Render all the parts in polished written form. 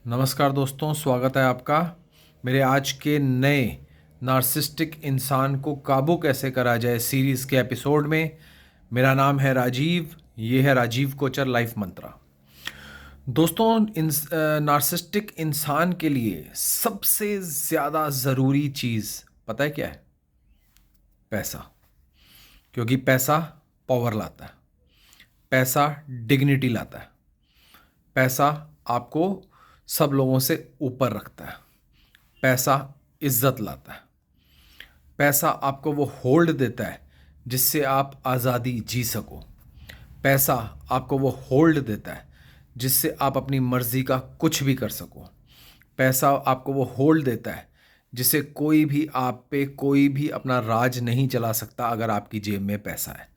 नमस्कार दोस्तों, स्वागत है आपका मेरे आज के नए नार्सिस्टिक इंसान को काबू कैसे करा जाए सीरीज़ के एपिसोड में। मेरा नाम है राजीव, ये है राजीव कोचर लाइफ मंत्रा। दोस्तों, नार्सिस्टिक इंसान के लिए सबसे ज़्यादा ज़रूरी चीज़ पता है क्या है? पैसा। क्योंकि पैसा पावर लाता है, पैसा डिग्निटी लाता है, पैसा आपको सब लोगों से ऊपर रखता है, पैसा इज्जत लाता है, पैसा आपको वो होल्ड देता है जिससे आप आज़ादी जी सको, पैसा आपको वो होल्ड देता है जिससे आप अपनी मर्ज़ी का कुछ भी कर सको, पैसा आपको वो होल्ड देता है जिससे कोई भी आप पे कोई भी अपना राज नहीं चला सकता अगर आपकी जेब में पैसा है।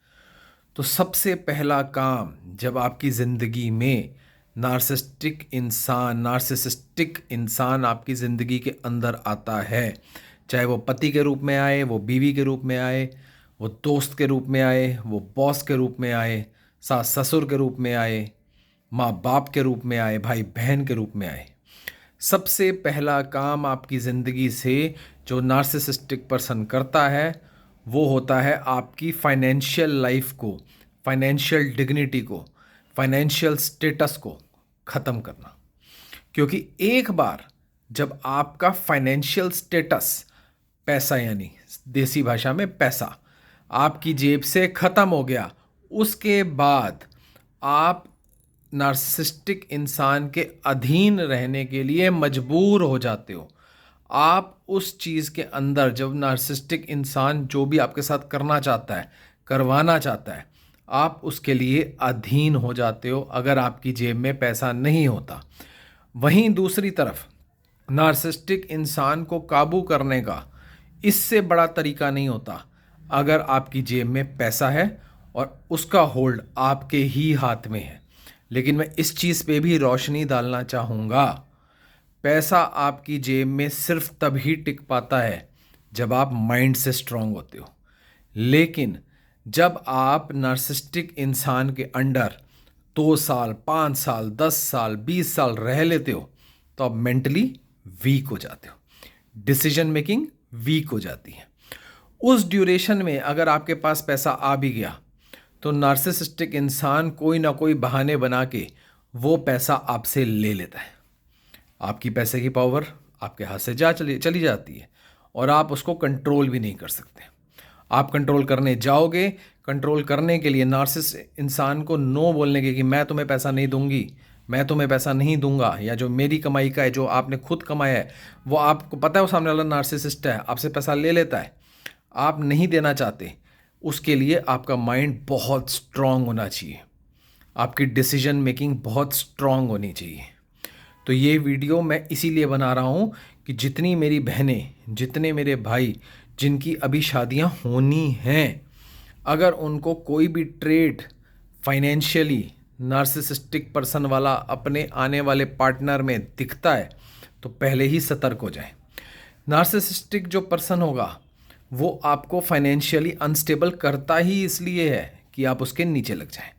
तो सबसे पहला काम जब आपकी ज़िंदगी में नार्सिसिस्टिक इंसान आपकी ज़िंदगी के अंदर आता है, चाहे वो पति के रूप में आए, वो बीवी के रूप में आए, वो दोस्त के रूप में आए, वो बॉस के रूप में आए, सास ससुर के रूप में आए, माँ बाप के रूप में आए, भाई बहन के रूप में आए, सबसे पहला काम आपकी ज़िंदगी से जो नार्सिसिस्टिक पर्सन करता है वो होता है आपकी फाइनेंशियल लाइफ को, फाइनेंशियल डिग्निटी को, फाइनेंशियल स्टेटस को ख़त्म करना। क्योंकि एक बार जब आपका फाइनेंशियल स्टेटस, पैसा यानी देसी भाषा में पैसा, आपकी जेब से ख़त्म हो गया, उसके बाद आप नार्सिसिस्टिक इंसान के अधीन रहने के लिए मजबूर हो जाते हो। आप उस चीज़ के अंदर, जब नार्सिसिस्टिक इंसान जो भी आपके साथ करना चाहता है, करवाना चाहता है, आप उसके लिए अधीन हो जाते हो अगर आपकी जेब में पैसा नहीं होता। वहीं दूसरी तरफ नार्सिसिस्टिक इंसान को काबू करने का इससे बड़ा तरीका नहीं होता अगर आपकी जेब में पैसा है और उसका होल्ड आपके ही हाथ में है। लेकिन मैं इस चीज़ पे भी रोशनी डालना चाहूँगा, पैसा आपकी जेब में सिर्फ तभी टिक पाता है जब आप माइंड से स्ट्रांग होते हो। लेकिन जब आप नार्सिसिस्टिक इंसान के अंडर 2 साल, 5 साल, 10 साल, 20 साल रह लेते हो तो आप मेंटली वीक हो जाते हो, डिसीजन मेकिंग वीक हो जाती है। उस ड्यूरेशन में अगर आपके पास पैसा आ भी गया तो नार्सिसिस्टिक इंसान कोई ना कोई बहाने बना के वो पैसा आपसे ले लेता है। आपकी पैसे की पावर आपके हाथ से चली जाती है और आप उसको कंट्रोल भी नहीं कर सकते। आप कंट्रोल करने जाओगे, कंट्रोल करने के लिए नार्सिसिस्ट इंसान को नो बोलने के कि मैं तुम्हें पैसा नहीं दूंगी, मैं तुम्हें पैसा नहीं दूंगा, या जो मेरी कमाई का है, जो आपने खुद कमाया है, वो आपको पता है वो सामने वाला नार्सिसिस्ट है, आपसे पैसा ले लेता है, आप नहीं देना चाहते, उसके लिए आपका माइंड बहुत स्ट्रांग होना चाहिए, आपकी डिसीजन मेकिंग बहुत स्ट्रांग होनी चाहिए। तो ये वीडियो मैं इसीलिए बना रहा हूँ कि जितनी मेरी बहनें, जितने मेरे भाई जिनकी अभी शादियाँ होनी हैं, अगर उनको कोई भी ट्रेड फाइनेंशियली नार्सिसिस्टिक पर्सन वाला अपने आने वाले पार्टनर में दिखता है तो पहले ही सतर्क हो जाएं। नार्सिसिस्टिक जो पर्सन होगा वो आपको फाइनेंशियली अनस्टेबल करता ही इसलिए है कि आप उसके नीचे लग जाएं।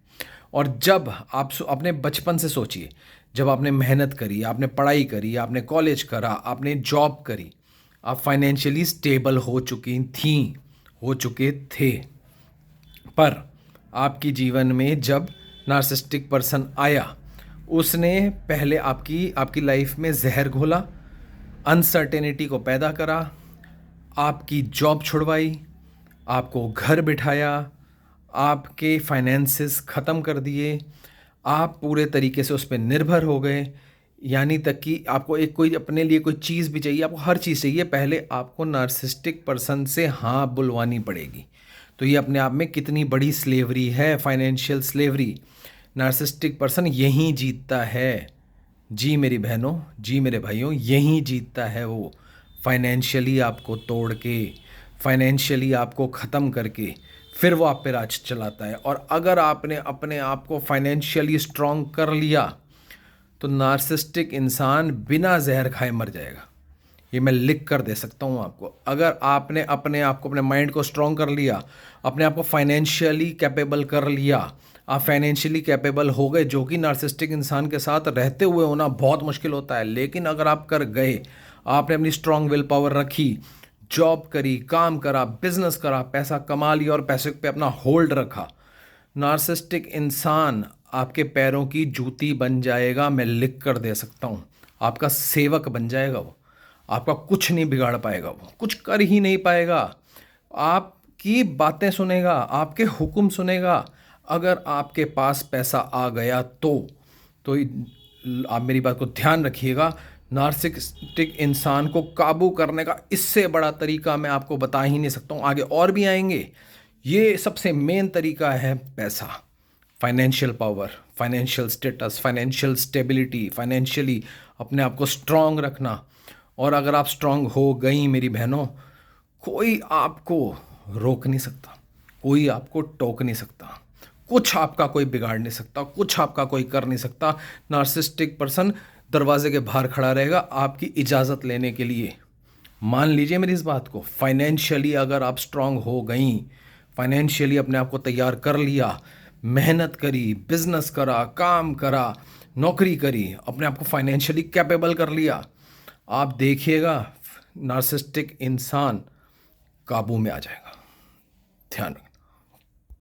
और जब आप अपने बचपन से सोचिए, जब आपने मेहनत करी, आपने पढ़ाई करी, आपने कॉलेज करा, आपने जॉब करी, आप फाइनेंशियली स्टेबल हो चुकी थी, हो चुके थे, पर आपकी जीवन में जब नार्सिसिस्टिक पर्सन आया, उसने पहले आपकी लाइफ में जहर घोला, अनसर्टेनिटी को पैदा करा, आपकी जॉब छुड़वाई, आपको घर बिठाया, आपके फाइनेंसेस ख़त्म कर दिए, आप पूरे तरीके से उस पर निर्भर हो गए। यानी तक कि आपको कोई अपने लिए कोई चीज़ भी चाहिए, आपको हर चीज़ चाहिए, पहले आपको नार्सिसिस्टिक पर्सन से हाँ बुलवानी पड़ेगी। तो ये अपने आप में कितनी बड़ी स्लेवरी है, फाइनेंशियल स्लेवरी। नार्सिसिस्टिक पर्सन यहीं जीतता है जी मेरी बहनों, जी मेरे भाइयों, यहीं जीतता है वो, फाइनेंशियली आपको तोड़ के, फाइनेंशियली आपको ख़त्म करके फिर वो आप पे राज चलाता है। और अगर आपने अपने आप को फाइनेंशियली स्ट्रांग कर लिया तो नार्सिसिस्टिक इंसान बिना जहर खाए मर जाएगा। ये मैं लिख कर दे सकता हूँ आपको। अगर आपने अपने आप को, अपने माइंड को स्ट्रांग कर लिया, अपने आप को फाइनेंशियली कैपेबल कर लिया, आप फाइनेंशियली कैपेबल हो गए, जो कि नार्सिसिस्टिक इंसान के साथ रहते हुए होना बहुत मुश्किल होता है। लेकिन अगर आप कर गए, आपने अपनी स्ट्रांग विल पावर रखी, जॉब करी, काम करा, बिजनेस करा, पैसा कमा लिया और पैसे पे अपना होल्ड रखा, नार्सिसिस्टिक इंसान आपके पैरों की जूती बन जाएगा। मैं लिख कर दे सकता हूँ, आपका सेवक बन जाएगा वो। आपका कुछ नहीं बिगाड़ पाएगा, वो कुछ कर ही नहीं पाएगा। आपकी बातें सुनेगा, आपके हुक्म सुनेगा। अगर आपके पास पैसा आ गया तो आप मेरी बात को ध्यान रखिएगा, नार्सिसिस्टिक इंसान को काबू करने का इससे बड़ा तरीका मैं आपको बता ही नहीं सकता हूँ। आगे और भी आएंगे। ये सबसे मेन तरीका है पैसा, financial power, financial status, financial stability, financially अपने आप को स्ट्रांग रखना। और अगर आप स्ट्रांग हो गई मेरी बहनों, कोई आपको रोक नहीं सकता, कोई आपको टोक नहीं सकता, कुछ आपका कोई बिगाड़ नहीं सकता, कुछ आपका कोई कर नहीं सकता। नार्सिसिस्टिक पर्सन दरवाजे के बाहर खड़ा रहेगा आपकी इजाज़त लेने के लिए। मान लीजिए मेरी इस बात को, फाइनेंशियली अगर आप स्ट्रांग हो गई, फाइनेंशियली अपने आप को तैयार कर लिया, मेहनत करी, बिजनेस करा, काम करा, नौकरी करी, अपने आप को फाइनेंशियली कैपेबल कर लिया, आप देखिएगा नार्सिसिस्टिक इंसान काबू में आ जाएगा। ध्यान रखना।